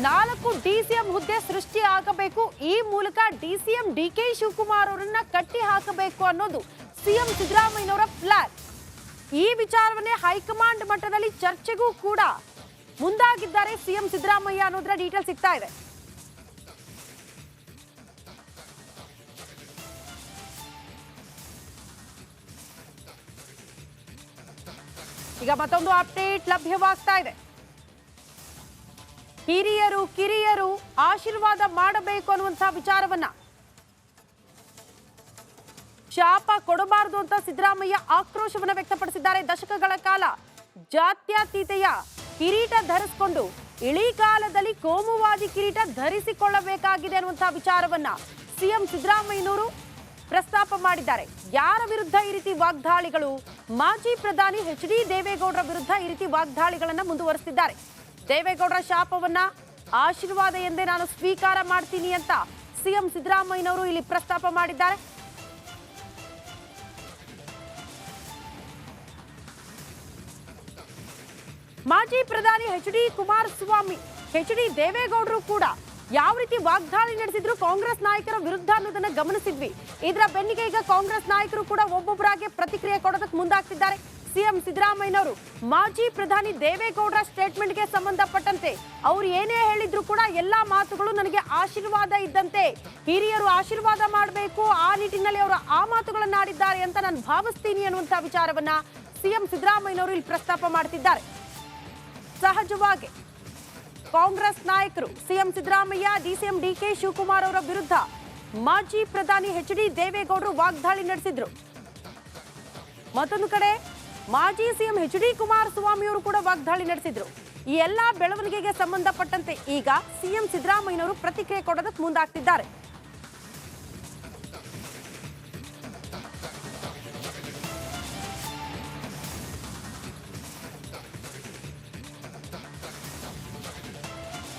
4 DCM ಹುದ್ದೆ ಸೃಷ್ಟಿ ಆಗಬೇಕು. ಈ ಮೂಲಕ ಡಿಸಿಎಂ ಡಿಕೆ ಶಿವಕುಮಾರ್ ಅವರನ್ನ ಕಟ್ಟಿ ಹಾಕಬೇಕು ಅನ್ನೋದು ಸಿಎಂ ಸಿದ್ದರಾಮಯ್ಯನವರ ಪ್ಲಾನ್. ಈ ವಿಚಾರವನ್ನೇ ಹೈಕಮಾಂಡ್ ಮಟ್ಟದಲ್ಲಿ ಚರ್ಚೆಗೂ ಕೂಡ ಮುಂದಾಗಿದ್ದಾರೆ ಸಿಎಂ ಸಿದ್ದರಾಮಯ್ಯ ಅನ್ನೋದರ ಡೀಟೇಲ್ ಸಿಗ್ತಾ ಇದೆ. ಈಗ ಮತ್ತೊಂದು ಅಪ್ಡೇಟ್ ಲಭ್ಯವಾಗ್ತಾ ಇದೆ. ಹಿರಿಯರು ಕಿರಿಯರು ಆಶೀರ್ವಾದ ಮಾಡಬೇಕು ಅನ್ನುವಂತಹ ವಿಚಾರವನ್ನ ಶಾಪ ಕೊಡಬಾರದು ಅಂತ ಸಿದ್ದರಾಮಯ್ಯ ಆಕ್ರೋಶವನ್ನ ವ್ಯಕ್ತಪಡಿಸಿದ್ದಾರೆ. ದಶಕಗಳ ಕಾಲ ಜಾತ್ಯತೀತೆಯ ಕಿರೀಟ ಧರಿಸಿಕೊಂಡು ಇಳಿಕಾಲದಲ್ಲಿ ಕೋಮುವಾದಿ ಕಿರೀಟ ಧರಿಸಿಕೊಳ್ಳಬೇಕಾಗಿದೆ ಅನ್ನುವಂತಹ ವಿಚಾರವನ್ನ ಸಿಎಂ ಸಿದ್ದರಾಮಯ್ಯನವರು ಪ್ರಸ್ತಾಪ ಮಾಡಿದ್ದಾರೆ. ಯಾರ ವಿರುದ್ಧ ಈ ರೀತಿ ವಾಗ್ದಾಳಿಗಳು? ಮಾಜಿ ಪ್ರಧಾನಿ ಎಚ್.ಡಿ. ದೇವೇಗೌಡರ ವಿರುದ್ಧ ಈ ರೀತಿ ವಾಗ್ದಾಳಿಗಳನ್ನ ಮುಂದುವರೆಸಿದ್ದಾರೆ. ದೇವೇಗೌಡರ ಶಾಪವನ್ನ ಆಶೀರ್ವಾದ ಎಂದೇ ನಾನು ಸ್ವೀಕಾರ ಮಾಡ್ತೀನಿ ಅಂತ ಸಿಎಂ ಸಿದ್ದರಾಮಯ್ಯನವರು ಇಲ್ಲಿ ಪ್ರಸ್ತಾಪ ಮಾಡಿದ್ದಾರೆ. ಮಾಜಿ ಪ್ರಧಾನಿ ಎಚ್.ಡಿ. ದೇವೇಗೌಡರು ಕೂಡ ಯಾವ ರೀತಿ ವಾಗ್ದಾಳಿ ನಡೆಸಿದ್ರು ಕಾಂಗ್ರೆಸ್ ನಾಯಕರ ವಿರುದ್ಧ ಅನ್ನೋದನ್ನ ಗಮನಿಸಿದ್ವಿ. ಇದರ ಬೆನ್ನಿಗೆ ಈಗ ಕಾಂಗ್ರೆಸ್ ನಾಯಕರು ಕೂಡ ಒಬ್ಬೊಬ್ಬರಾಗಿ ಪ್ರತಿಕ್ರಿಯೆ ಕೊಡೋದಕ್ಕೆ ಮುಂದಾಗ್ತಿದ್ದಾರೆ. ಸಿಎಂ ಸಿದ್ದರಾಮಯ್ಯನವರು ಮಾಜಿ ಪ್ರಧಾನಿ ದೇವೇಗೌಡರ ಸ್ಟೇಟ್ಮೆಂಟ್ಗೆ ಸಂಬಂಧಪಟ್ಟಂತೆ ಅವರು ಏನೇ ಹೇಳಿದ್ರು ಕೂಡ ಎಲ್ಲಾ ಮಾತುಗಳು ನನಗೆ ಆಶೀರ್ವಾದ ಇದ್ದಂತೆ, ಹಿರಿಯರು ಆಶೀರ್ವಾದ ಮಾಡಬೇಕು, ಆ ನಿಟ್ಟಿನಲ್ಲಿ ಅವರು ಆ ಮಾತುಗಳನ್ನ ಆಡಿದ್ದಾರೆ ಅಂತ ನಾನು ಭಾವಿಸ್ತೀನಿ ಅನ್ನುವಂತಹ ವಿಚಾರವನ್ನ ಸಿಎಂ ಸಿದ್ದರಾಮಯ್ಯನವರು ಇಲ್ಲಿ ಪ್ರಸ್ತಾಪ ಮಾಡ್ತಿದ್ದಾರೆ. ಸಹಜವಾಗಿ ಕಾಂಗ್ರೆಸ್ ನಾಯಕರು CM Siddaramaiah, DCM DK Shivakumar ಅವರ ವಿರುದ್ಧ ಮಾಜಿ ಪ್ರಧಾನಿ ಎಚ್.ಡಿ. ದೇವೇಗೌಡರು ವಾಗ್ದಾಳಿ ನಡೆಸಿದ್ರು. ಮತ್ತೊಂದು ಕಡೆ ಮಾಜಿ ಸಿಎಂ ಎಚ್.ಡಿ. ಕುಮಾರಸ್ವಾಮಿ ಅವರು ಕೂಡ ವಾಗ್ದಾಳಿ ನಡೆಸಿದ್ರು. ಈ ಎಲ್ಲಾ ಬೆಳವಣಿಗೆಗೆ ಸಂಬಂಧಪಟ್ಟಂತೆ ಈಗ ಸಿಎಂ ಸಿದ್ದರಾಮಯ್ಯನವರು ಪ್ರತಿಕ್ರಿಯೆ ಕೊಡೋದಕ್ಕೆ ಮುಂದಾಗ್ತಿದ್ದಾರೆ.